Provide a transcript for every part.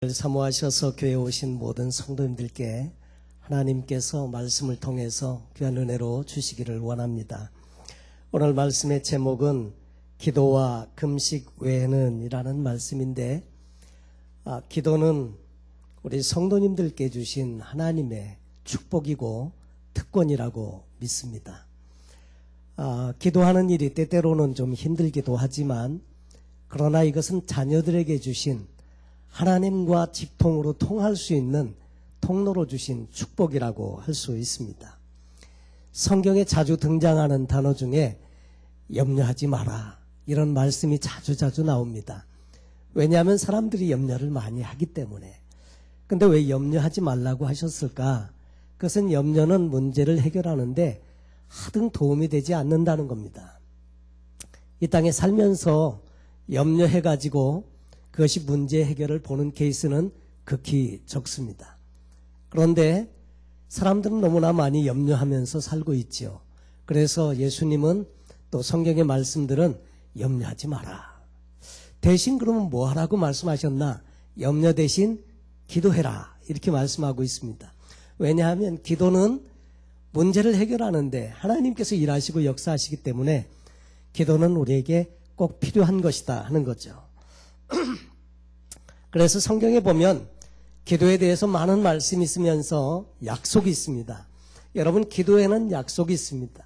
사모하셔서 교회에 오신 모든 성도님들께 하나님께서 말씀을 통해서 귀한 은혜로 주시기를 원합니다. 오늘 말씀의 제목은 기도와 금식 외에는 이라는 말씀인데, 기도는 우리 성도님들께 주신 하나님의 축복이고 특권이라고 믿습니다. 기도하는 일이 때때로는 좀 힘들기도 하지만, 그러나 이것은 자녀들에게 주신 하나님과 직통으로 통할 수 있는 통로로 주신 축복이라고 할 수 있습니다. 성경에 자주 등장하는 단어 중에 염려하지 마라, 이런 말씀이 자주 나옵니다. 왜냐하면 사람들이 염려를 많이 하기 때문에. 근데 왜 염려하지 말라고 하셨을까? 그것은 염려는 문제를 해결하는데 하등 도움이 되지 않는다는 겁니다. 이 땅에 살면서 염려해가지고 그것이 문제 해결을 보는 케이스는 극히 적습니다. 그런데 사람들은 너무나 많이 염려하면서 살고 있죠. 그래서 예수님은 또 성경의 말씀들은 염려하지 마라. 대신 그러면 뭐 하라고 말씀하셨나? 염려 대신 기도해라, 이렇게 말씀하고 있습니다. 왜냐하면 기도는 문제를 해결하는데 하나님께서 일하시고 역사하시기 때문에 기도는 우리에게 꼭 필요한 것이다 하는 거죠. 그래서 성경에 보면 기도에 대해서 많은 말씀이 있으면서 약속이 있습니다. 여러분, 기도에는 약속이 있습니다.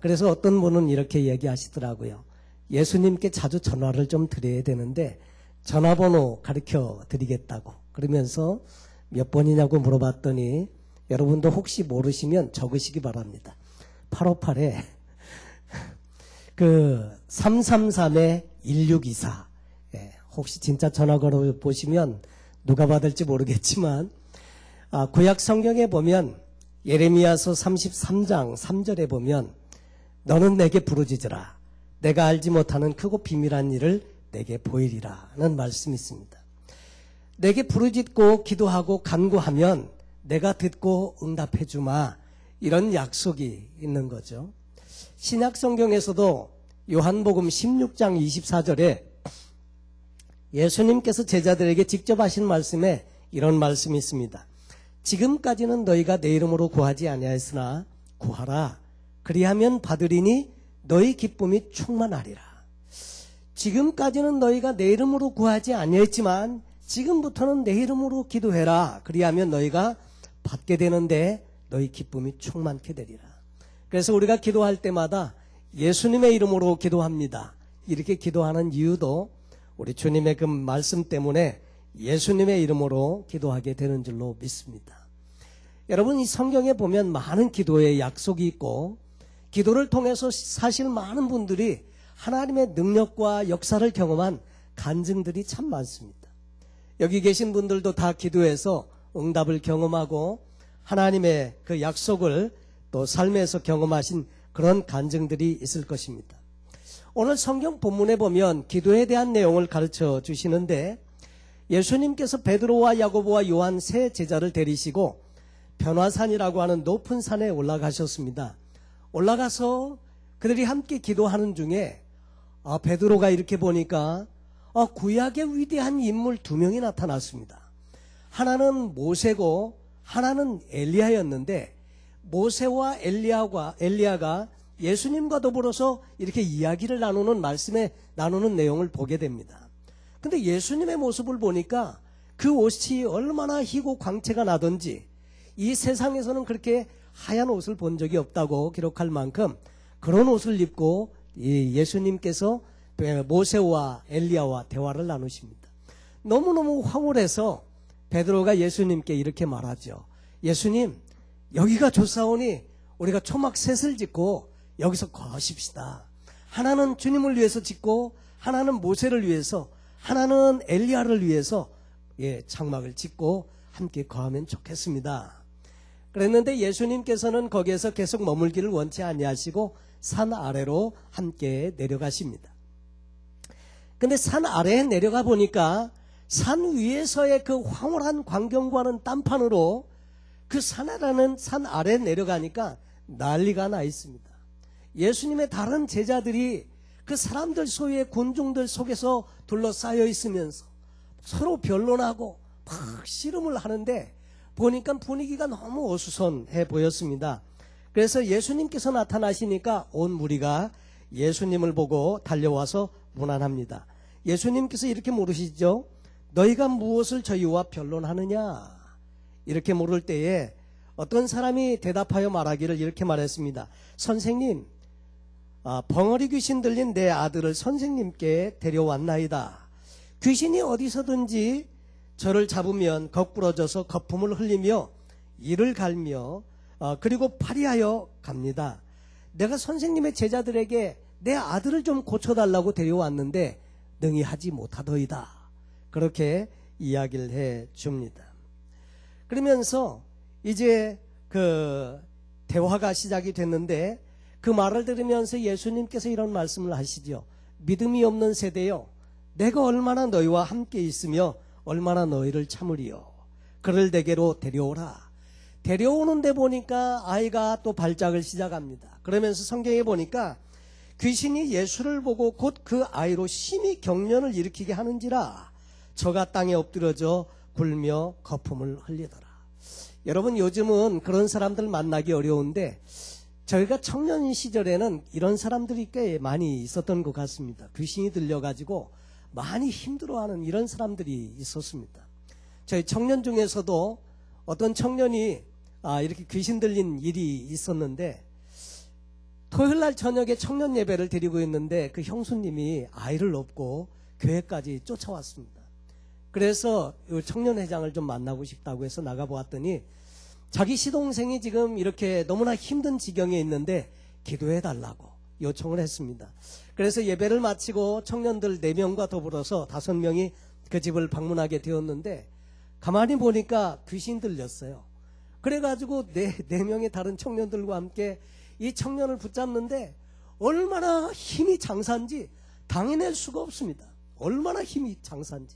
그래서 어떤 분은 이렇게 얘기하시더라고요. 예수님께 자주 전화를 좀 드려야 되는데 전화번호 가르쳐 드리겠다고. 그러면서 몇 번이냐고 물어봤더니, 여러분도 혹시 모르시면 적으시기 바랍니다. 858에 333-1624. 혹시 진짜 전화 걸어 보시면 누가 받을지 모르겠지만, 구약 성경에 보면 예레미야서 33장 3절에 보면 너는 내게 부르짖으라, 내가 알지 못하는 크고 비밀한 일을 내게 보이리라 는 말씀이 있습니다. 내게 부르짖고 기도하고 간구하면 내가 듣고 응답해 주마, 이런 약속이 있는 거죠. 신약 성경에서도 요한복음 16장 24절에 예수님께서 제자들에게 직접 하신 말씀에 이런 말씀이 있습니다. 지금까지는 너희가 내 이름으로 구하지 아니하였으나 구하라, 그리하면 받으리니 너희 기쁨이 충만하리라. 지금까지는 너희가 내 이름으로 구하지 아니했지만 지금부터는 내 이름으로 기도해라, 그리하면 너희가 받게 되는데 너희 기쁨이 충만케 되리라. 그래서 우리가 기도할 때마다 예수님의 이름으로 기도합니다. 이렇게 기도하는 이유도 우리 주님의 그 말씀 때문에 예수님의 이름으로 기도하게 되는 줄로 믿습니다. 여러분, 이 성경에 보면 많은 기도의 약속이 있고, 기도를 통해서 사실 많은 분들이 하나님의 능력과 역사를 경험한 간증들이 참 많습니다. 여기 계신 분들도 다 기도해서 응답을 경험하고 하나님의 그 약속을 또 삶에서 경험하신 그런 간증들이 있을 것입니다. 오늘 성경 본문에 보면 기도에 대한 내용을 가르쳐 주시는데, 예수님께서 베드로와 야고보와 요한 세 제자를 데리시고 변화산이라고 하는 높은 산에 올라가셨습니다. 올라가서 그들이 함께 기도하는 중에 베드로가 이렇게 보니까 구약의 위대한 인물 두 명이 나타났습니다. 하나는 모세고 하나는 엘리야였는데, 모세와 엘리야가 예수님과 더불어서 이렇게 이야기를 나누는 내용을 보게 됩니다. 근데 예수님의 모습을 보니까 그 옷이 얼마나 희고 광채가 나던지, 이 세상에서는 그렇게 하얀 옷을 본 적이 없다고 기록할 만큼 그런 옷을 입고 예수님께서 모세와 엘리야와 대화를 나누십니다. 너무너무 황홀해서 베드로가 예수님께 이렇게 말하죠. 예수님, 여기가 좋사오니 우리가 초막 셋을 짓고 여기서 거십시다. 하나는 주님을 위해서 짓고 하나는 모세를 위해서, 하나는 엘리야를 위해서 장막을 짓고 함께 거하면 좋겠습니다. 그랬는데 예수님께서는 거기에서 계속 머물기를 원치 아니하시고 산 아래로 함께 내려가십니다. 근데 산 아래에 내려가 보니까 산 위에서의 그 황홀한 광경과는 딴판으로 그 산 아래에 내려가니까 난리가 나 있습니다. 예수님의 다른 제자들이 그 사람들 소위의 군중들 속에서 둘러싸여 있으면서 서로 변론하고 막 씨름을 하는데 보니까 분위기가 너무 어수선해 보였습니다. 그래서 예수님께서 나타나시니까 온 무리가 예수님을 보고 달려와서 문안합니다. 예수님께서 이렇게 물으시죠. 너희가 무엇을 저희와 변론하느냐? 이렇게 물을 때에 어떤 사람이 대답하여 말하기를 이렇게 말했습니다. 선생님, 벙어리 귀신 들린 내 아들을 선생님께 데려왔나이다. 귀신이 어디서든지 저를 잡으면 거꾸러져서 거품을 흘리며 이를 갈며 그리고 파리하여 갑니다. 내가 선생님의 제자들에게 내 아들을 좀 고쳐달라고 데려왔는데 능히 하지 못하더이다. 그렇게 이야기를 해 줍니다. 그러면서 이제 그 대화가 시작이 됐는데 그 말을 들으면서 예수님께서 이런 말씀을 하시죠. 믿음이 없는 세대여, 내가 얼마나 너희와 함께 있으며 얼마나 너희를 참으리요. 그를 내게로 데려오라. 데려오는데 보니까 아이가 또 발작을 시작합니다. 그러면서 성경에 보니까 귀신이 예수를 보고 곧 그 아이로 심히 경련을 일으키게 하는지라 저가 땅에 엎드려져 굴며 거품을 흘리더라. 여러분, 요즘은 그런 사람들 만나기 어려운데 저희가 청년 시절에는 이런 사람들이 꽤 많이 있었던 것 같습니다. 귀신이 들려가지고 많이 힘들어하는 이런 사람들이 있었습니다. 저희 청년 중에서도 어떤 청년이 이렇게 귀신 들린 일이 있었는데 토요일날 저녁에 청년 예배를 드리고 있는데 그 형수님이 아이를 업고 교회까지 쫓아왔습니다. 그래서 청년회장을 좀 만나고 싶다고 해서 나가보았더니 자기 시동생이 지금 이렇게 너무나 힘든 지경에 있는데 기도해달라고 요청을 했습니다. 그래서 예배를 마치고 청년들 4명과 더불어서 5명이 그 집을 방문하게 되었는데 가만히 보니까 귀신 들렸어요. 그래가지고 4명의 다른 청년들과 함께 이 청년을 붙잡는데 얼마나 힘이 장사인지 당해낼 수가 없습니다. 얼마나 힘이 장사인지.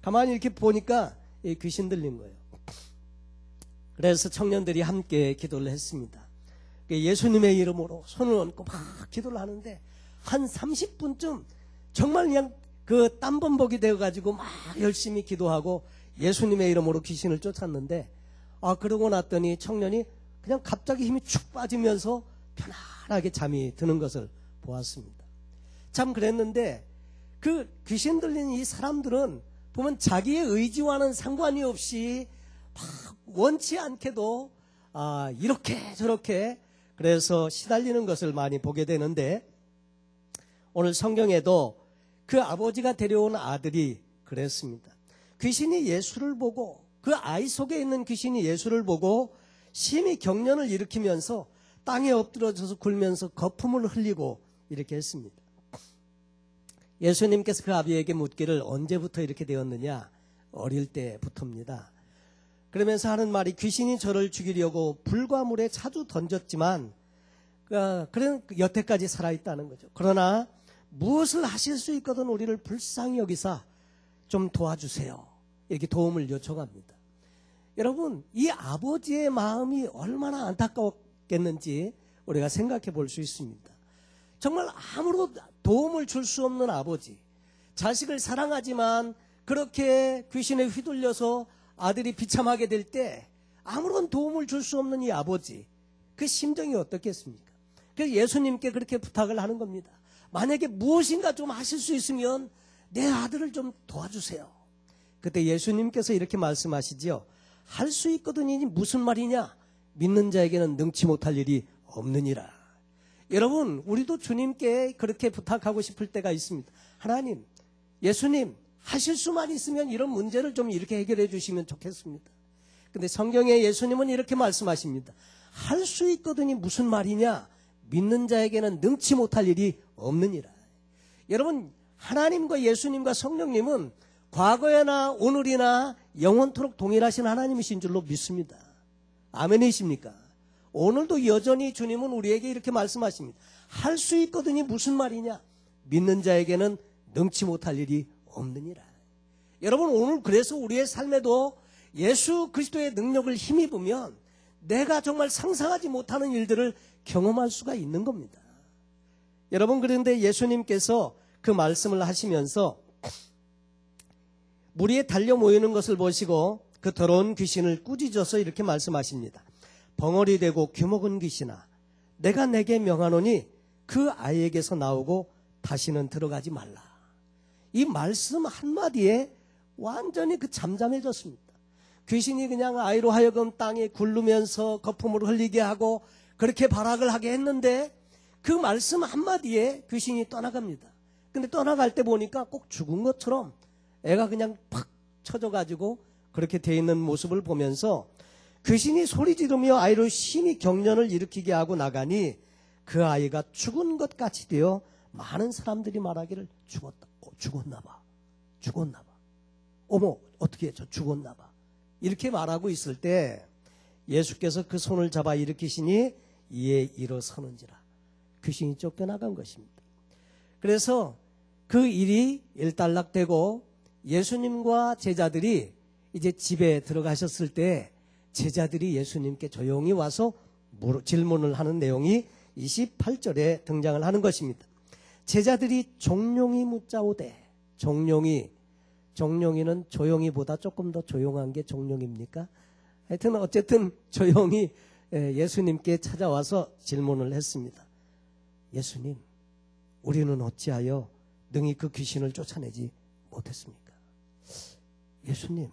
가만히 이렇게 보니까 귀신 들린 거예요. 그래서 청년들이 함께 기도를 했습니다. 예수님의 이름으로 손을 얹고 막 기도를 하는데 한 30분쯤 정말 그냥 그 땀범벅이 되어가지고 막 열심히 기도하고 예수님의 이름으로 귀신을 쫓았는데 그러고 났더니 청년이 그냥 갑자기 힘이 축 빠지면서 편안하게 잠이 드는 것을 보았습니다. 참 그랬는데 그 귀신 들린 이 사람들은 보면 자기의 의지와는 상관이 없이 막 원치 않게도 이렇게 저렇게 그래서 시달리는 것을 많이 보게 되는데 오늘 성경에도 그 아버지가 데려온 아들이 그랬습니다. 귀신이 예수를 보고 그 아이 속에 있는 귀신이 예수를 보고 심히 경련을 일으키면서 땅에 엎드려져서 굴면서 거품을 흘리고 이렇게 했습니다. 예수님께서 그 아비에게 묻기를 언제부터 이렇게 되었느냐? 어릴 때부터입니다. 그러면서 하는 말이 귀신이 저를 죽이려고 불과 물에 자주 던졌지만 그런 여태까지 살아있다는 거죠. 그러나 무엇을 하실 수 있거든 우리를 불쌍히 여기사 좀 도와주세요. 이렇게 도움을 요청합니다. 여러분, 이 아버지의 마음이 얼마나 안타까웠겠는지 우리가 생각해 볼 수 있습니다. 정말 아무런 도움을 줄 수 없는 아버지, 자식을 사랑하지만 그렇게 귀신에 휘둘려서 아들이 비참하게 될 때 아무런 도움을 줄 수 없는 이 아버지, 그 심정이 어떻겠습니까? 그래서 예수님께 그렇게 부탁을 하는 겁니다. 만약에 무엇인가 좀 하실 수 있으면 내 아들을 좀 도와주세요. 그때 예수님께서 이렇게 말씀하시지요. 할 수 있거든이 무슨 말이냐? 믿는 자에게는 능치 못할 일이 없느니라. 여러분, 우리도 주님께 그렇게 부탁하고 싶을 때가 있습니다. 하나님, 예수님, 하실 수만 있으면 이런 문제를 좀 이렇게 해결해 주시면 좋겠습니다. 근데 성경에 예수님은 이렇게 말씀하십니다. 할 수 있거든이 무슨 말이냐? 믿는 자에게는 능치 못할 일이 없느니라. 여러분, 하나님과 예수님과 성령님은 과거에나 오늘이나 영원토록 동일하신 하나님이신 줄로 믿습니다. 아멘이십니까? 오늘도 여전히 주님은 우리에게 이렇게 말씀하십니다. 할 수 있거든이 무슨 말이냐? 믿는 자에게는 능치 못할 일이 없느니라. 여러분, 오늘 그래서 우리의 삶에도 예수 그리스도의 능력을 힘입으면 내가 정말 상상하지 못하는 일들을 경험할 수가 있는 겁니다. 여러분, 그런데 예수님께서 그 말씀을 하시면서 무리에 달려 모이는 것을 보시고 그 더러운 귀신을 꾸짖어서 이렇게 말씀하십니다. 벙어리 되고 귀먹은 귀신아, 내가 내게 명하노니 그 아이에게서 나오고 다시는 들어가지 말라. 이 말씀 한마디에 완전히 잠잠해졌습니다. 귀신이 그냥 아이로 하여금 땅에 굴르면서 거품을 흘리게 하고 그렇게 발악을 하게 했는데 그 말씀 한마디에 귀신이 떠나갑니다. 근데 떠나갈 때 보니까 꼭 죽은 것처럼 애가 그냥 팍 쳐져가지고 그렇게 돼 있는 모습을 보면서 귀신이 소리 지르며 아이로 심히 경련을 일으키게 하고 나가니 그 아이가 죽은 것 같이 되어 많은 사람들이 말하기를 죽었다. 죽었나 봐. 죽었나 봐. 어머, 어떻게 저 죽었나 봐. 이렇게 말하고 있을 때 예수께서 그 손을 잡아 일으키시니 이에 일어서는지라. 귀신이 쫓겨나간 것입니다. 그래서 그 일이 일단락되고 예수님과 제자들이 이제 집에 들어가셨을 때 제자들이 예수님께 조용히 와서 질문을 하는 내용이 28절에 등장을 하는 것입니다. 제자들이 종용이 묻자오되, 종용이는 조용히보다 조금 더 조용한 게 종용입니까? 하여튼 어쨌든 조용히 예수님께 찾아와서 질문을 했습니다. 예수님, 우리는 어찌하여 능히 그 귀신을 쫓아내지 못했습니까? 예수님,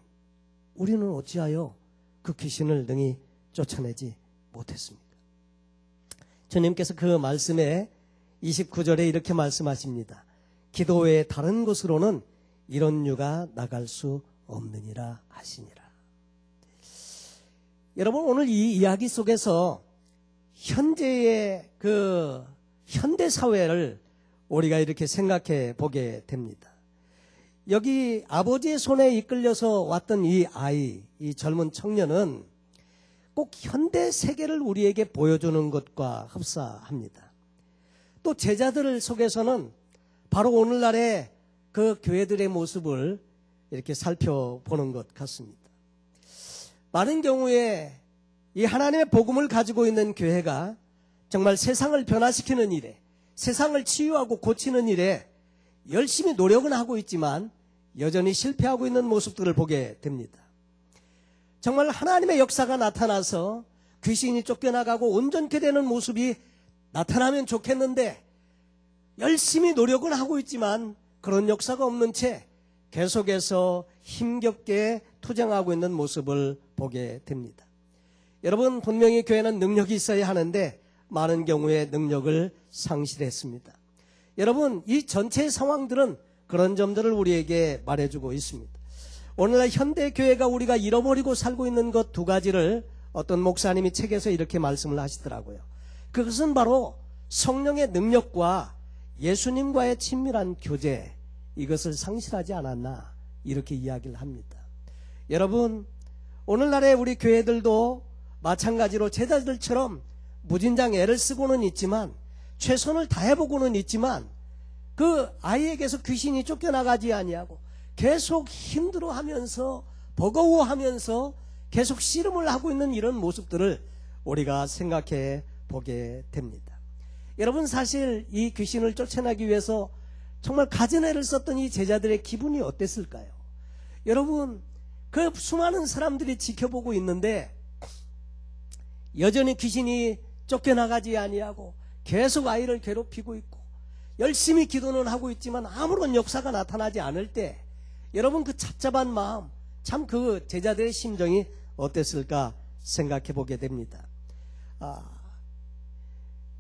우리는 어찌하여 그 귀신을 능히 쫓아내지 못했습니까? 주님께서 그 말씀에 29절에 이렇게 말씀하십니다. 기도 외에 다른 곳으로는 이런 유가 나갈 수 없느니라 하시니라. 여러분, 오늘 이 이야기 속에서 현재의 현대 사회를 우리가 이렇게 생각해 보게 됩니다. 여기 아버지의 손에 이끌려서 왔던 이 아이, 이 젊은 청년은 꼭 현대 세계를 우리에게 보여주는 것과 흡사합니다. 또 제자들 속에서는 바로 오늘날의 그 교회들의 모습을 이렇게 살펴보는 것 같습니다. 많은 경우에 이 하나님의 복음을 가지고 있는 교회가 정말 세상을 변화시키는 일에, 세상을 치유하고 고치는 일에 열심히 노력은 하고 있지만 여전히 실패하고 있는 모습들을 보게 됩니다. 정말 하나님의 역사가 나타나서 귀신이 쫓겨나가고 온전케 되는 모습이 나타나면 좋겠는데 열심히 노력은 하고 있지만 그런 역사가 없는 채 계속해서 힘겹게 투쟁하고 있는 모습을 보게 됩니다. 여러분, 분명히 교회는 능력이 있어야 하는데 많은 경우에 능력을 상실했습니다. 여러분, 이 전체 상황들은 그런 점들을 우리에게 말해주고 있습니다. 오늘날 현대교회가 우리가 잃어버리고 살고 있는 것 두 가지를 어떤 목사님이 책에서 이렇게 말씀을 하시더라고요. 그것은 바로 성령의 능력과 예수님과의 친밀한 교제, 이것을 상실하지 않았나 이렇게 이야기를 합니다. 여러분, 오늘날의 우리 교회들도 마찬가지로 제자들처럼 무진장 애를 쓰고는 있지만 최선을 다해보고는 있지만 그 아이에게서 귀신이 쫓겨나가지 아니하고 계속 힘들어하면서 버거워하면서 계속 씨름을 하고 있는 이런 모습들을 우리가 생각해 보게 됩니다. 여러분, 사실 이 귀신을 쫓아내기 위해서 정말 갖은 애를 썼던 이 제자들의 기분이 어땠을까요? 여러분, 그 수많은 사람들이 지켜보고 있는데 여전히 귀신이 쫓겨나가지 아니하고 계속 아이를 괴롭히고 있고 열심히 기도는 하고 있지만 아무런 역사가 나타나지 않을 때 여러분, 그 답답한 마음, 참 그 제자들의 심정이 어땠을까 생각해 보게 됩니다.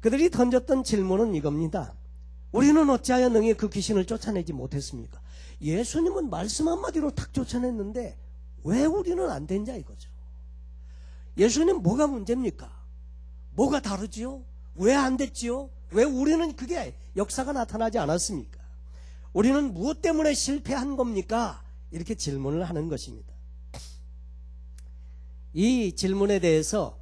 그들이 던졌던 질문은 이겁니다. 우리는 어찌하여 능히 그 귀신을 쫓아내지 못했습니까? 예수님은 말씀 한마디로 탁 쫓아냈는데 왜 우리는 안 됐냐 이거죠. 예수님 뭐가 문제입니까? 뭐가 다르지요? 왜 안 됐지요? 왜 우리는 그게 역사가 나타나지 않았습니까? 우리는 무엇 때문에 실패한 겁니까? 이렇게 질문을 하는 것입니다. 이 질문에 대해서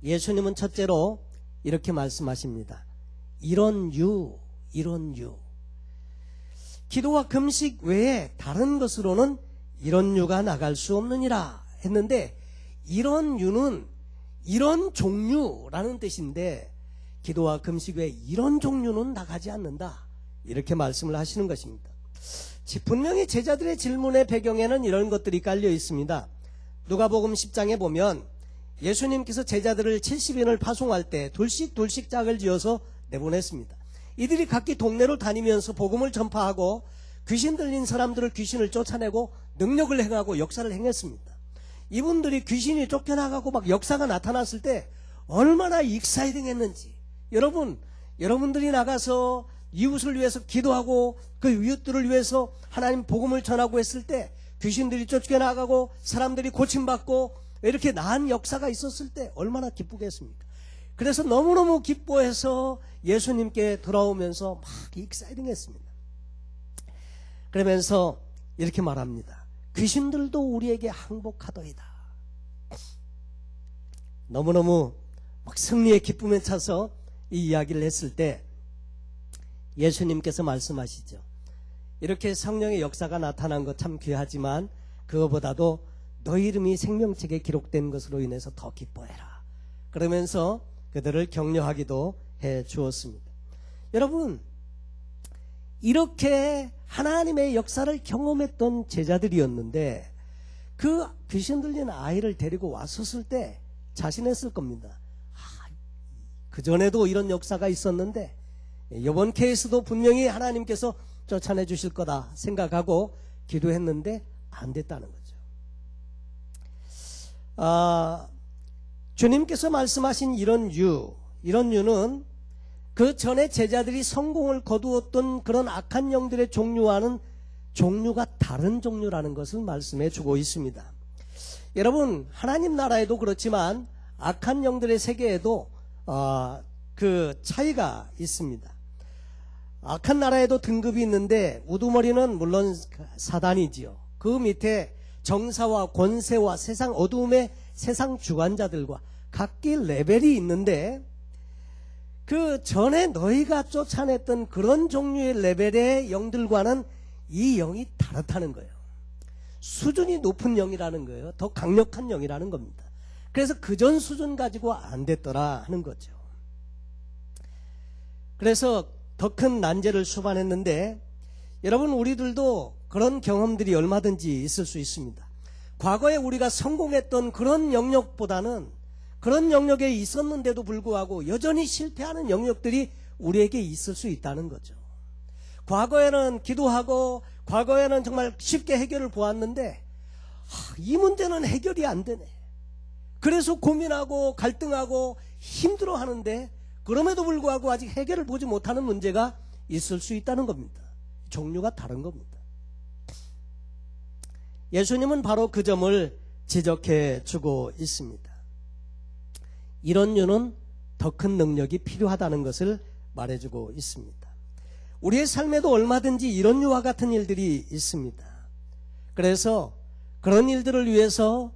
예수님은 첫째로 이렇게 말씀하십니다. 이런 유. 기도와 금식 외에 다른 것으로는 이런 유가 나갈 수 없느니라 했는데, 이런 유는 이런 종류라는 뜻인데 기도와 금식 외에 이런 종류는 나가지 않는다, 이렇게 말씀을 하시는 것입니다. 분명히 제자들의 질문의 배경에는 이런 것들이 깔려 있습니다. 누가복음 10장에 보면 예수님께서 제자들을 70인을 파송할 때 둘씩 짝을 지어서 내보냈습니다. 이들이 각기 동네로 다니면서 복음을 전파하고 귀신 들린 사람들을 귀신을 쫓아내고 능력을 행하고 역사를 행했습니다. 이분들이 귀신이 쫓겨나가고 막 역사가 나타났을 때 얼마나 익사이딩했는지. 여러분들이 나가서 이웃을 위해서 기도하고 그 이웃들을 위해서 하나님 복음을 전하고 했을 때 귀신들이 쫓겨나가고 사람들이 고침받고 이렇게 나은 역사가 있었을 때 얼마나 기쁘겠습니까? 그래서 너무너무 기뻐해서 예수님께 돌아오면서 막 익사이딩했습니다. 그러면서 이렇게 말합니다. 귀신들도 우리에게 항복하더이다. 너무너무 막 승리의 기쁨에 차서 이 이야기를 했을 때 예수님께서 말씀하시죠. 이렇게 성령의 역사가 나타난 것 참 귀하지만 그거보다도 너희 이름이 생명책에 기록된 것으로 인해서 더 기뻐해라. 그러면서 그들을 격려하기도 해 주었습니다. 여러분, 이렇게 하나님의 역사를 경험했던 제자들이었는데 그 귀신 들린 아이를 데리고 왔었을 때 자신했을 겁니다. 그전에도 이런 역사가 있었는데 이번 케이스도 분명히 하나님께서 쫓아내 주실 거다 생각하고 기도했는데 안 됐다는 거죠. 주님께서 말씀하신 이런 유는 그 전에 제자들이 성공을 거두었던 그런 악한 영들의 종류와는 종류가 다른 종류라는 것을 말씀해 주고 있습니다. 여러분, 하나님 나라에도 그렇지만 악한 영들의 세계에도 그 차이가 있습니다. 악한 나라에도 등급이 있는데 우두머리는 물론 사단이지요. 그 밑에 정사와 권세와 세상 어두움의 세상 주관자들과 각기 레벨이 있는데 그 전에 너희가 쫓아냈던 그런 종류의 레벨의 영들과는 이 영이 다르다는 거예요. 수준이 높은 영이라는 거예요. 더 강력한 영이라는 겁니다. 그래서 그전 수준 가지고 안 됐더라 하는 거죠. 그래서 더 큰 난제를 수반했는데 여러분, 우리들도 그런 경험들이 얼마든지 있을 수 있습니다. 과거에 우리가 성공했던 그런 영역보다는 그런 영역에 있었는데도 불구하고 여전히 실패하는 영역들이 우리에게 있을 수 있다는 거죠. 과거에는 기도하고 과거에는 정말 쉽게 해결을 보았는데 이 문제는 해결이 안 되네. 그래서 고민하고 갈등하고 힘들어하는데 그럼에도 불구하고 아직 해결을 보지 못하는 문제가 있을 수 있다는 겁니다. 종류가 다른 겁니다. 예수님은 바로 그 점을 지적해 주고 있습니다. 이런 유는 더 큰 능력이 필요하다는 것을 말해주고 있습니다. 우리의 삶에도 얼마든지 이런 유와 같은 일들이 있습니다. 그래서 그런 일들을 위해서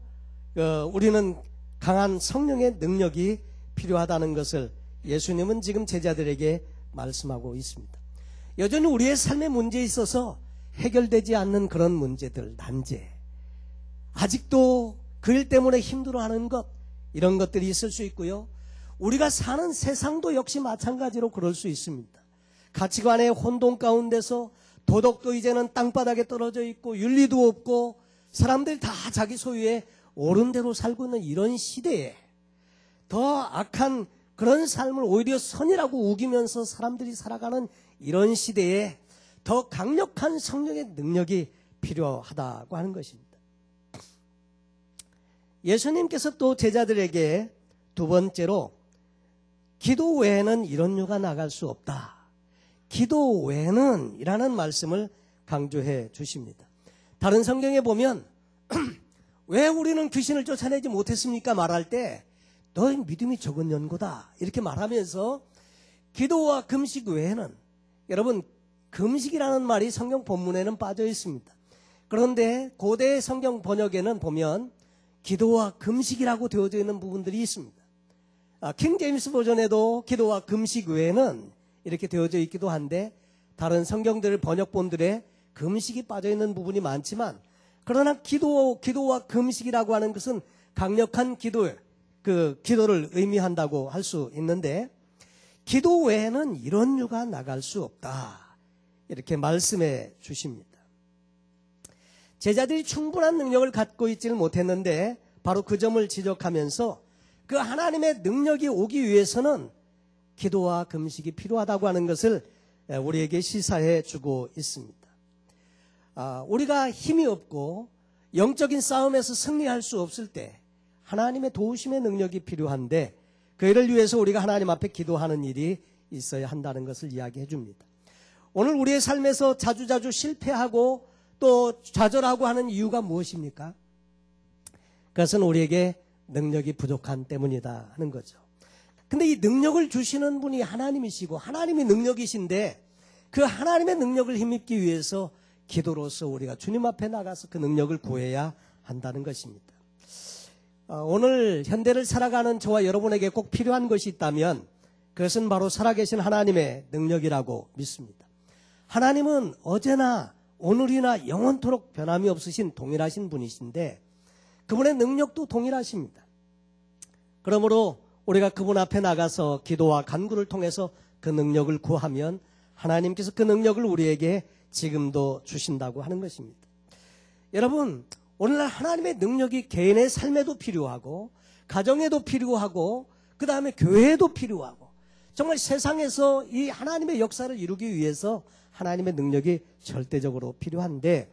우리는 강한 성령의 능력이 필요하다는 것을 예수님은 지금 제자들에게 말씀하고 있습니다. 여전히 우리의 삶의 문제에 있어서 해결되지 않는 그런 문제들, 난제, 아직도 그 일 때문에 힘들어하는 것, 이런 것들이 있을 수 있고요. 우리가 사는 세상도 역시 마찬가지로 그럴 수 있습니다. 가치관의 혼돈 가운데서 도덕도 이제는 땅바닥에 떨어져 있고 윤리도 없고 사람들 다 자기 소유에 옳은 대로 살고 있는 이런 시대에 더 악한 그런 삶을 오히려 선이라고 우기면서 사람들이 살아가는 이런 시대에 더 강력한 성령의 능력이 필요하다고 하는 것입니다. 예수님께서 또 제자들에게 두 번째로 기도 외에는 이런 유가 나갈 수 없다. 기도 외에는 이라는 말씀을 강조해 주십니다. 다른 성경에 보면 왜 우리는 귀신을 쫓아내지 못했습니까? 말할 때 너희 믿음이 적은 연고다 이렇게 말하면서 기도와 금식 외에는, 여러분, 금식이라는 말이 성경 본문에는 빠져 있습니다. 그런데 고대 성경 번역에는 보면 기도와 금식이라고 되어져 있는 부분들이 있습니다. 킹 제임스 버전에도 기도와 금식 외에는 이렇게 되어져 있기도 한데 다른 성경들 번역본들에 금식이 빠져 있는 부분이 많지만, 그러나 기도와 금식이라고 하는 것은 강력한 기도를 의미한다고 할 수 있는데, 기도 외에는 이런 유가 나갈 수 없다 이렇게 말씀해 주십니다. 제자들이 충분한 능력을 갖고 있지를 못했는데 바로 그 점을 지적하면서 그 하나님의 능력이 오기 위해서는 기도와 금식이 필요하다고 하는 것을 우리에게 시사해 주고 있습니다. 우리가 힘이 없고 영적인 싸움에서 승리할 수 없을 때 하나님의 도우심의 능력이 필요한데 그 일을 위해서 우리가 하나님 앞에 기도하는 일이 있어야 한다는 것을 이야기해 줍니다. 오늘 우리의 삶에서 자주자주 실패하고 또 좌절하고 하는 이유가 무엇입니까? 그것은 우리에게 능력이 부족한 때문이다 하는 거죠. 근데 이 능력을 주시는 분이 하나님이시고 하나님이 능력이신데 그 하나님의 능력을 힘입기 위해서 기도로서 우리가 주님 앞에 나가서 그 능력을 구해야 한다는 것입니다. 오늘 현대를 살아가는 저와 여러분에게 꼭 필요한 것이 있다면 그것은 바로 살아계신 하나님의 능력이라고 믿습니다. 하나님은 어제나 오늘이나 영원토록 변함이 없으신 동일하신 분이신데 그분의 능력도 동일하십니다. 그러므로 우리가 그분 앞에 나가서 기도와 간구를 통해서 그 능력을 구하면 하나님께서 그 능력을 우리에게 지금도 주신다고 하는 것입니다. 여러분, 오늘날 하나님의 능력이 개인의 삶에도 필요하고 가정에도 필요하고 그 다음에 교회에도 필요하고 정말 세상에서 이 하나님의 역사를 이루기 위해서 하나님의 능력이 절대적으로 필요한데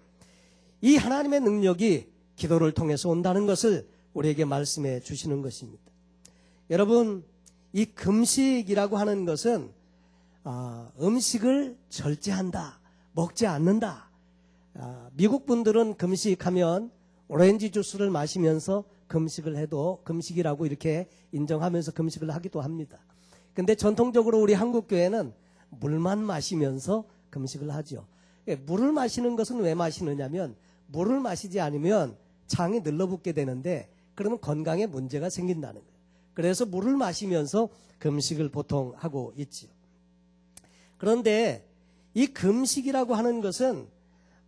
이 하나님의 능력이 기도를 통해서 온다는 것을 우리에게 말씀해 주시는 것입니다. 여러분, 이 금식이라고 하는 것은 음식을 절제한다, 먹지 않는다. 미국 분들은 금식하면 오렌지 주스를 마시면서 금식을 해도 금식이라고 이렇게 인정하면서 금식을 하기도 합니다. 근데 전통적으로 우리 한국 교회는 물만 마시면서 금식을 하죠. 물을 마시는 것은 왜 마시느냐면 물을 마시지 않으면 장이 늘러붙게 되는데 그러면 건강에 문제가 생긴다는 거예요. 그래서 물을 마시면서 금식을 보통 하고 있죠. 그런데 이 금식이라고 하는 것은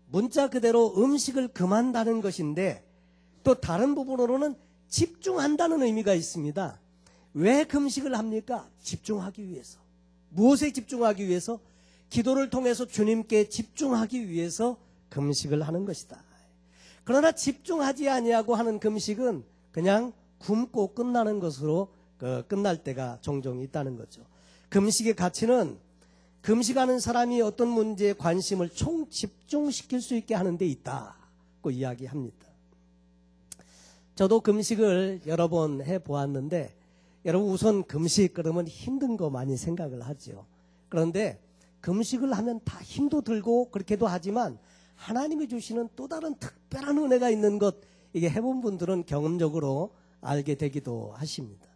문자 그대로 음식을 금한다는 것인데 또 다른 부분으로는 집중한다는 의미가 있습니다. 왜 금식을 합니까? 집중하기 위해서. 무엇에 집중하기 위해서? 기도를 통해서 주님께 집중하기 위해서 금식을 하는 것이다. 그러나 집중하지 아니하고 하는 금식은 그냥 굶고 끝나는 것으로 끝날 때가 종종 있다는 거죠. 금식의 가치는 금식하는 사람이 어떤 문제에 관심을 총집중시킬 수 있게 하는 데 있다고 이야기합니다. 저도 금식을 여러 번 해보았는데 여러분 우선 금식 그러면 힘든 거 많이 생각을 하죠. 그런데 금식을 하면 다 힘도 들고 그렇게도 하지만 하나님이 주시는 또 다른 특별한 은혜가 있는 것 이게 해본 분들은 경험적으로 알게 되기도 하십니다.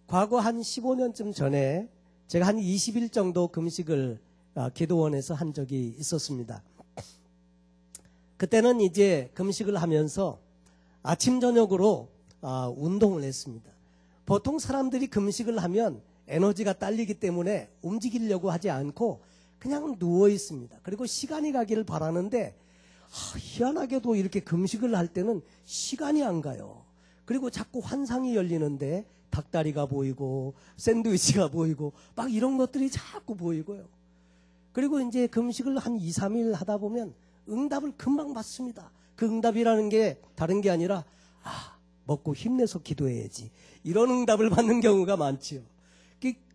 과거 한 15년쯤 전에 제가 한 20일 정도 금식을 기도원에서 한 적이 있었습니다. 그때는 이제 금식을 하면서 아침 저녁으로 운동을 했습니다. 보통 사람들이 금식을 하면 에너지가 딸리기 때문에 움직이려고 하지 않고 그냥 누워 있습니다. 그리고 시간이 가기를 바라는데 희한하게도 이렇게 금식을 할 때는 시간이 안 가요. 그리고 자꾸 환상이 열리는데 닭다리가 보이고 샌드위치가 보이고 막 이런 것들이 자꾸 보이고요. 그리고 이제 금식을 한 2, 3일 하다 보면 응답을 금방 받습니다. 그 응답이라는 게 다른 게 아니라 먹고 힘내서 기도해야지. 이런 응답을 받는 경우가 많지요.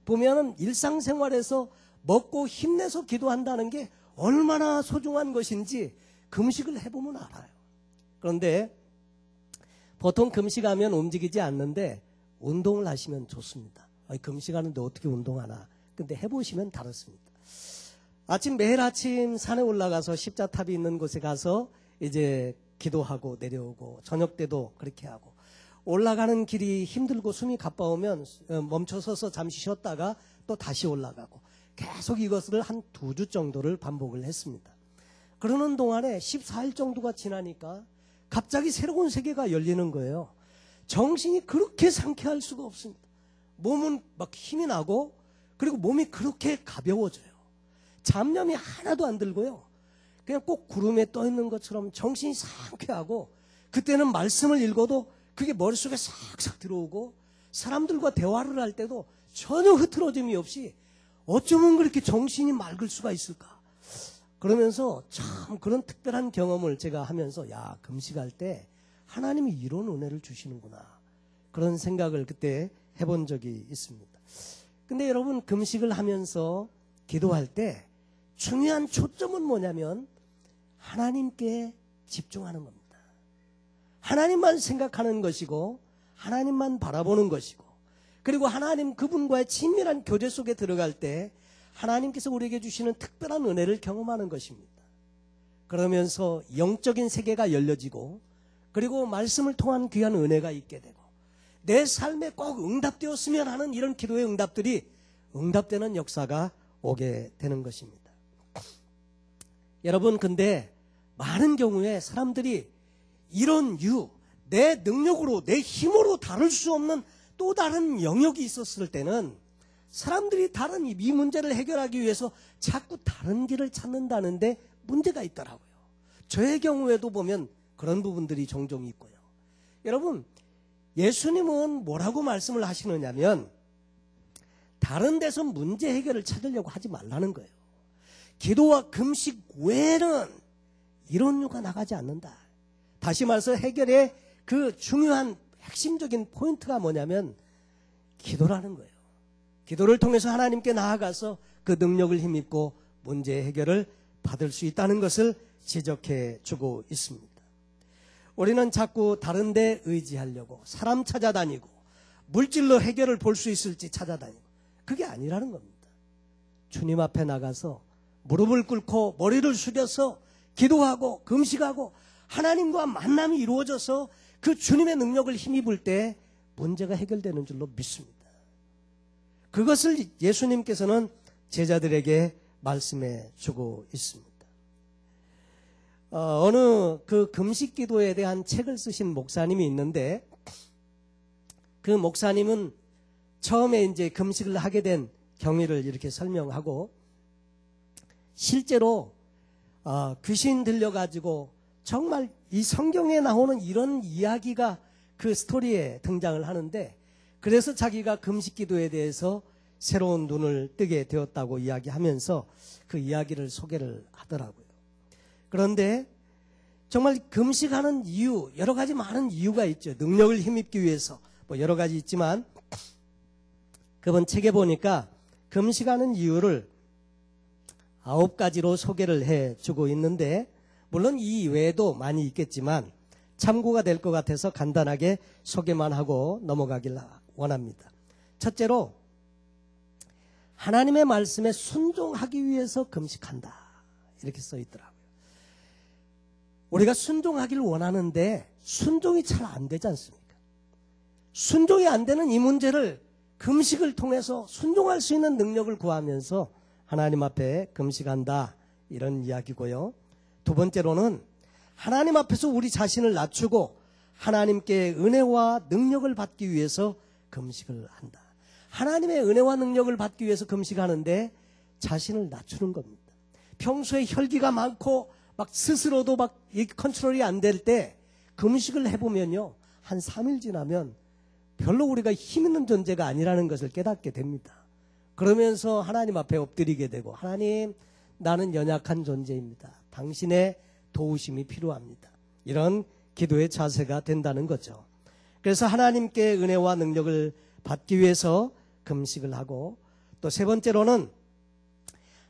보면은 일상생활에서 먹고 힘내서 기도한다는 게 얼마나 소중한 것인지 금식을 해보면 알아요. 그런데 보통 금식하면 움직이지 않는데 운동을 하시면 좋습니다. 금식하는데 어떻게 운동하나. 근데 해보시면 다릅니다. 매일 아침 산에 올라가서 십자탑이 있는 곳에 가서 이제 기도하고 내려오고 저녁 때도 그렇게 하고 올라가는 길이 힘들고 숨이 가빠오면 멈춰서서 잠시 쉬었다가 또 다시 올라가고 계속 이것을 한 2주 정도를 반복을 했습니다. 그러는 동안에 14일 정도가 지나니까 갑자기 새로운 세계가 열리는 거예요. 정신이 그렇게 상쾌할 수가 없습니다. 몸은 막 힘이 나고 그리고 몸이 그렇게 가벼워져요. 잡념이 하나도 안 들고요. 그냥 꼭 구름에 떠 있는 것처럼 정신이 상쾌하고 그때는 말씀을 읽어도 그게 머릿속에 싹싹 들어오고 사람들과 대화를 할 때도 전혀 흐트러짐이 없이 어쩌면 그렇게 정신이 맑을 수가 있을까? 그러면서 참 그런 특별한 경험을 제가 하면서 야, 금식할 때 하나님이 이런 은혜를 주시는구나. 그런 생각을 그때 해본 적이 있습니다. 근데 여러분, 금식을 하면서 기도할 때 중요한 초점은 뭐냐면 하나님께 집중하는 겁니다. 하나님만 생각하는 것이고 하나님만 바라보는 것이고, 그리고 하나님 그분과의 친밀한 교제 속에 들어갈 때 하나님께서 우리에게 주시는 특별한 은혜를 경험하는 것입니다. 그러면서 영적인 세계가 열려지고, 그리고 말씀을 통한 귀한 은혜가 있게 되고, 내 삶에 꼭 응답되었으면 하는 이런 기도의 응답들이 응답되는 역사가 오게 되는 것입니다. 여러분, 근데 많은 경우에 사람들이 이런 내 능력으로, 내 힘으로 다룰 수 없는 또 다른 영역이 있었을 때는 사람들이 다른 이 문제를 해결하기 위해서 자꾸 다른 길을 찾는다는데 문제가 있더라고요. 저의 경우에도 보면 그런 부분들이 종종 있고요. 여러분, 예수님은 뭐라고 말씀을 하시느냐면 다른 데서 문제 해결을 찾으려고 하지 말라는 거예요. 기도와 금식 외에는 이런 유가 나가지 않는다. 다시 말해서 해결의 그 중요한 핵심적인 포인트가 뭐냐면 기도라는 거예요. 기도를 통해서 하나님께 나아가서 그 능력을 힘입고 문제 해결을 받을 수 있다는 것을 지적해 주고 있습니다. 우리는 자꾸 다른 데 의지하려고 사람 찾아다니고 물질로 해결을 볼 수 있을지 찾아다니고, 그게 아니라는 겁니다. 주님 앞에 나가서 무릎을 꿇고 머리를 숙여서 기도하고 금식하고 하나님과 만남이 이루어져서 그 주님의 능력을 힘입을 때 문제가 해결되는 줄로 믿습니다. 그것을 예수님께서는 제자들에게 말씀해 주고 있습니다. 어느 그 금식 기도에 대한 책을 쓰신 목사님이 있는데, 그 목사님은 처음에 이제 금식을 하게 된 경위를 이렇게 설명하고, 실제로 귀신 들려가지고 정말 이 성경에 나오는 이런 이야기가 그 스토리에 등장을 하는데, 그래서 자기가 금식 기도에 대해서 새로운 눈을 뜨게 되었다고 이야기하면서 그 이야기를 소개를 하더라고요. 그런데 정말 금식하는 이유, 여러 가지 많은 이유가 있죠. 능력을 힘입기 위해서 뭐 여러 가지 있지만, 그번 책에 보니까 금식하는 이유를 9가지로 소개를 해주고 있는데, 물론 이 외에도 많이 있겠지만 참고가 될 것 같아서 간단하게 소개만 하고 넘어가길 원합니다. 첫째로, 하나님의 말씀에 순종하기 위해서 금식한다, 이렇게 써 있더라고요. 우리가 순종하기를 원하는데 순종이 잘 안 되지 않습니까? 순종이 안 되는 이 문제를 금식을 통해서 순종할 수 있는 능력을 구하면서 하나님 앞에 금식한다, 이런 이야기고요. 두 번째로는 하나님 앞에서 우리 자신을 낮추고 하나님께 은혜와 능력을 받기 위해서 금식을 한다. 하나님의 은혜와 능력을 받기 위해서 금식하는데 자신을 낮추는 겁니다. 평소에 혈기가 많고 막 스스로도 막 컨트롤이 안 될 때 금식을 해보면요, 한 3일 지나면 별로 우리가 힘 있는 존재가 아니라는 것을 깨닫게 됩니다. 그러면서 하나님 앞에 엎드리게 되고, 하나님, 나는 연약한 존재입니다. 당신의 도우심이 필요합니다. 이런 기도의 자세가 된다는 거죠. 그래서 하나님께 은혜와 능력을 받기 위해서 금식을 하고, 또 세 번째로는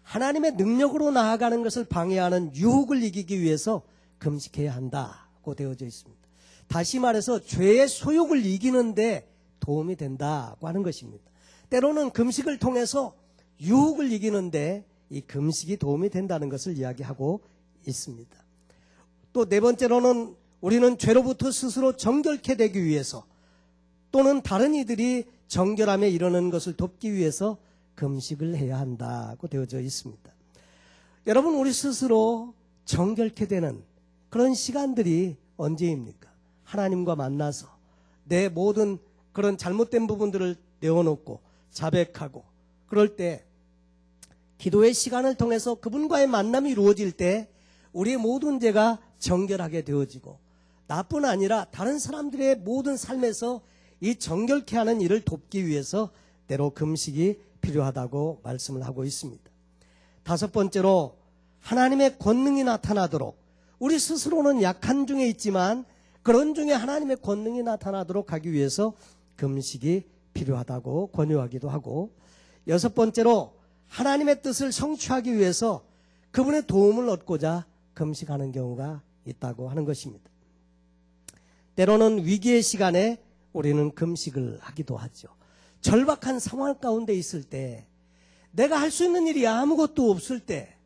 하나님의 능력으로 나아가는 것을 방해하는 유혹을 이기기 위해서 금식해야 한다고 되어져 있습니다. 다시 말해서 죄의 소욕을 이기는데 도움이 된다고 하는 것입니다. 때로는 금식을 통해서 유혹을 이기는데 이 금식이 도움이 된다는 것을 이야기하고 있습니다. 또 네 번째로는 우리는 죄로부터 스스로 정결케 되기 위해서, 또는 다른 이들이 정결함에 이르는 것을 돕기 위해서 금식을 해야 한다고 되어져 있습니다. 여러분, 우리 스스로 정결케 되는 그런 시간들이 언제입니까? 하나님과 만나서 내 모든 그런 잘못된 부분들을 내어놓고 자백하고, 그럴 때 기도의 시간을 통해서 그분과의 만남이 이루어질 때 우리의 모든 죄가 정결하게 되어지고, 나뿐 아니라 다른 사람들의 모든 삶에서 이 정결케 하는 일을 돕기 위해서 때로 금식이 필요하다고 말씀을 하고 있습니다. 다섯 번째로, 하나님의 권능이 나타나도록, 우리 스스로는 약한 중에 있지만 그런 중에 하나님의 권능이 나타나도록 하기 위해서 금식이 필요하다고 권유하기도 하고, 여섯 번째로 하나님의 뜻을 성취하기 위해서 그분의 도움을 얻고자 금식하는 경우가 있다고 하는 것입니다. 때로는 위기의 시간에 우리는 금식을 하기도 하죠. 절박한 상황 가운데 있을 때, 내가 할 수 있는 일이 아무것도 없을 때,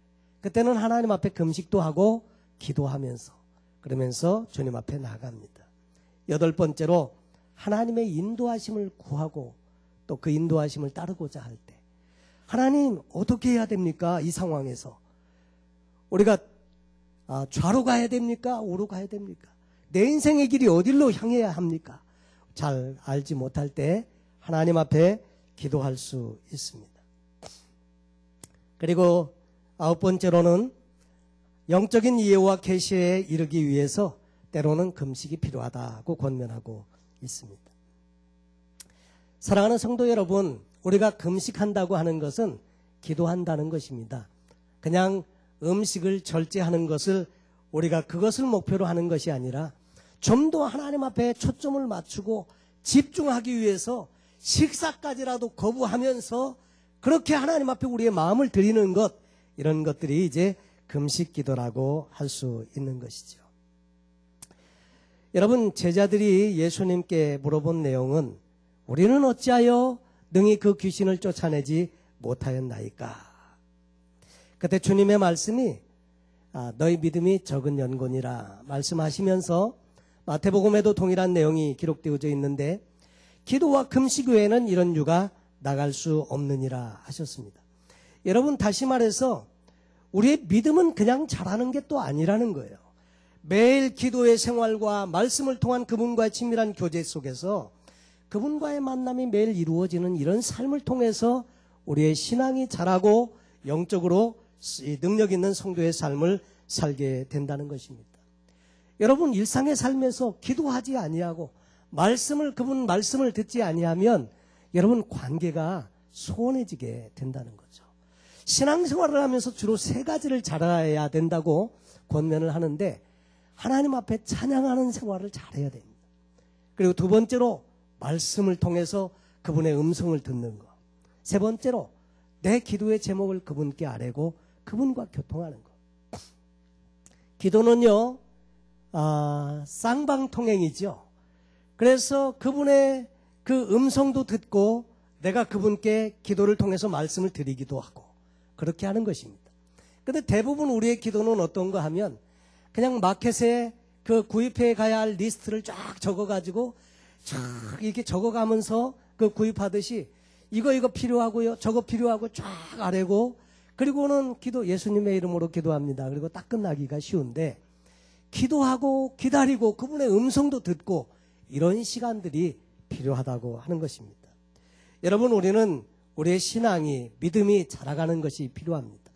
그때는 하나님 앞에 금식도 하고 기도하면서, 그러면서 주님 앞에 나갑니다. 여덟 번째로 하나님의 인도하심을 구하고 또 그 인도하심을 따르고자 할 때, 하나님 어떻게 해야 됩니까? 이 상황에서 우리가 좌로 가야 됩니까? 우로 가야 됩니까? 내 인생의 길이 어디로 향해야 합니까? 잘 알지 못할 때 하나님 앞에 기도할 수 있습니다. 그리고 아홉 번째로는 영적인 이해와 계시에 이르기 위해서 때로는 금식이 필요하다고 권면하고 있습니다. 사랑하는 성도 여러분, 우리가 금식한다고 하는 것은 기도한다는 것입니다. 그냥 음식을 절제하는 것을, 우리가 그것을 목표로 하는 것이 아니라 좀 더 하나님 앞에 초점을 맞추고 집중하기 위해서 식사까지라도 거부하면서 그렇게 하나님 앞에 우리의 마음을 드리는 것, 이런 것들이 이제 금식 기도라고 할 수 있는 것이죠. 여러분, 제자들이 예수님께 물어본 내용은 우리는 어찌하여 능히 그 귀신을 쫓아내지 못하였나이까? 그때 주님의 말씀이 너희 믿음이 적은 연곤이라 말씀하시면서 마태복음에도 동일한 내용이 기록되어져 있는데, 기도와 금식 외에는 이런 유가 나갈 수 없느니라 하셨습니다. 여러분, 다시 말해서 우리의 믿음은 그냥 잘하는 게 또 아니라는 거예요. 매일 기도의 생활과 말씀을 통한 그분과의 친밀한 교제 속에서 그분과의 만남이 매일 이루어지는 이런 삶을 통해서 우리의 신앙이 자라고 영적으로 능력 있는 성도의 삶을 살게 된다는 것입니다. 여러분, 일상의 삶에서 기도하지 아니하고 그분 말씀을 듣지 아니하면 여러분 관계가 소원해지게 된다는 거죠. 신앙생활을 하면서 주로 세 가지를 잘해야 된다고 권면을 하는데, 하나님 앞에 찬양하는 생활을 잘해야 됩니다. 그리고 두 번째로 말씀을 통해서 그분의 음성을 듣는 것. 세 번째로 내 기도의 제목을 그분께 아뢰고 그분과 교통하는 것. 기도는요, 쌍방통행이죠. 그래서 그분의 그 음성도 듣고 내가 그분께 기도를 통해서 말씀을 드리기도 하고 그렇게 하는 것입니다. 그런데 대부분 우리의 기도는 어떤가 하면 그냥 마켓에 그 구입해 가야 할 리스트를 쫙 적어가지고 쫙 이렇게 적어가면서 그 구입하듯이 이거 필요하고요, 저거 필요하고 쫙 아뢰고, 그리고는 예수님의 이름으로 기도합니다. 그리고 딱 끝나기가 쉬운데, 기도하고 기다리고 그분의 음성도 듣고 이런 시간들이 필요하다고 하는 것입니다. 여러분, 우리는 우리의 신앙이, 믿음이 자라가는 것이 필요합니다.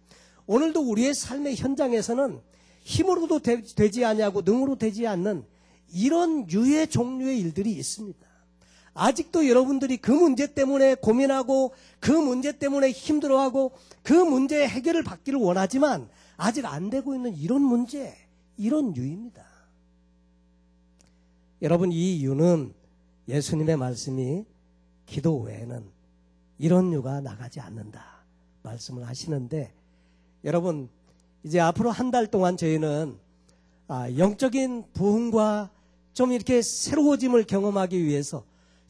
오늘도 우리의 삶의 현장에서는 힘으로도 되지 아니하고 능으로 되지 않는 이런 유의 종류의 일들이 있습니다. 아직도 여러분들이 그 문제 때문에 고민하고 그 문제 때문에 힘들어하고 그 문제의 해결을 받기를 원하지만 아직 안 되고 있는 이런 문제, 이런 유입니다. 여러분, 이 유는 예수님의 말씀이 기도 외에는 이런 유가 나가지 않는다 말씀을 하시는데, 여러분, 이제 앞으로 한 달 동안 저희는 영적인 부흥과 좀 이렇게 새로워짐을 경험하기 위해서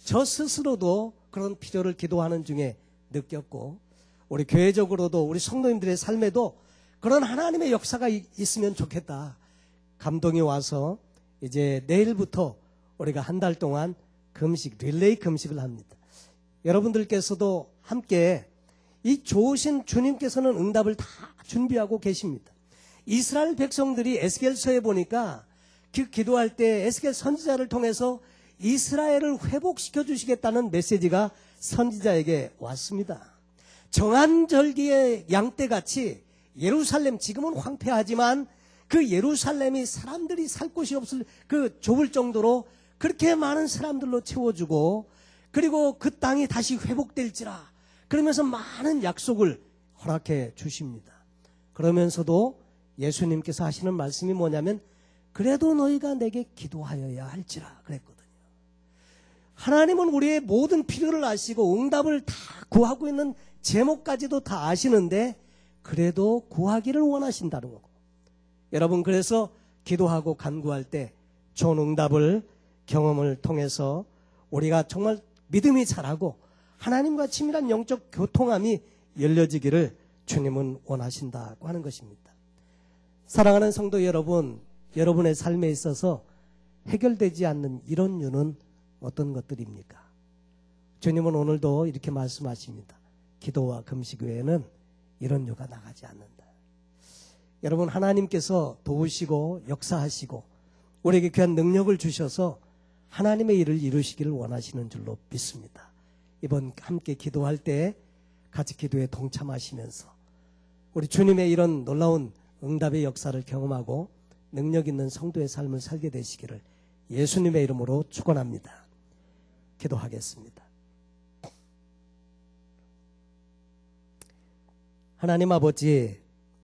저 스스로도 그런 필요를 기도하는 중에 느꼈고, 우리 교회적으로도 우리 성도님들의 삶에도 그런 하나님의 역사가 있으면 좋겠다 감동이 와서 이제 내일부터 우리가 한 달 동안 릴레이 금식을 합니다. 여러분들께서도 함께 이 좋으신 주님께서는 응답을 다 준비하고 계십니다. 이스라엘 백성들이 에스겔서에 보니까 그 기도할 때 에스겔 선지자를 통해서 이스라엘을 회복시켜 주시겠다는 메시지가 선지자에게 왔습니다. 정한 절기의 양떼같이 예루살렘, 지금은 황폐하지만 그 예루살렘이 사람들이 살 곳이 없을 그 좁을 정도로 그렇게 많은 사람들로 채워주고, 그리고 그 땅이 다시 회복될지라 그러면서 많은 약속을 허락해 주십니다. 그러면서도 예수님께서 하시는 말씀이 뭐냐면 그래도 너희가 내게 기도하여야 할지라 그랬거든요. 하나님은 우리의 모든 필요를 아시고 응답을 다 구하고 있는 제목까지도 다 아시는데 그래도 구하기를 원하신다는 거고. 여러분, 그래서 기도하고 간구할 때 좋은 응답을 경험을 통해서 우리가 정말 믿음이 자라고 하나님과 친밀한 영적 교통함이 열려지기를 주님은 원하신다고 하는 것입니다. 사랑하는 성도 여러분, 여러분의 삶에 있어서 해결되지 않는 이런 이유는 어떤 것들입니까? 주님은 오늘도 이렇게 말씀하십니다. 기도와 금식 외에는 이런 이유가 나가지 않는다. 여러분, 하나님께서 도우시고 역사하시고 우리에게 귀한 능력을 주셔서 하나님의 일을 이루시기를 원하시는 줄로 믿습니다. 이번 함께 기도할 때 같이 기도에 동참하시면서 우리 주님의 이런 놀라운 응답의 역사를 경험하고 능력 있는 성도의 삶을 살게 되시기를 예수님의 이름으로 축원합니다. 기도하겠습니다. 하나님 아버지,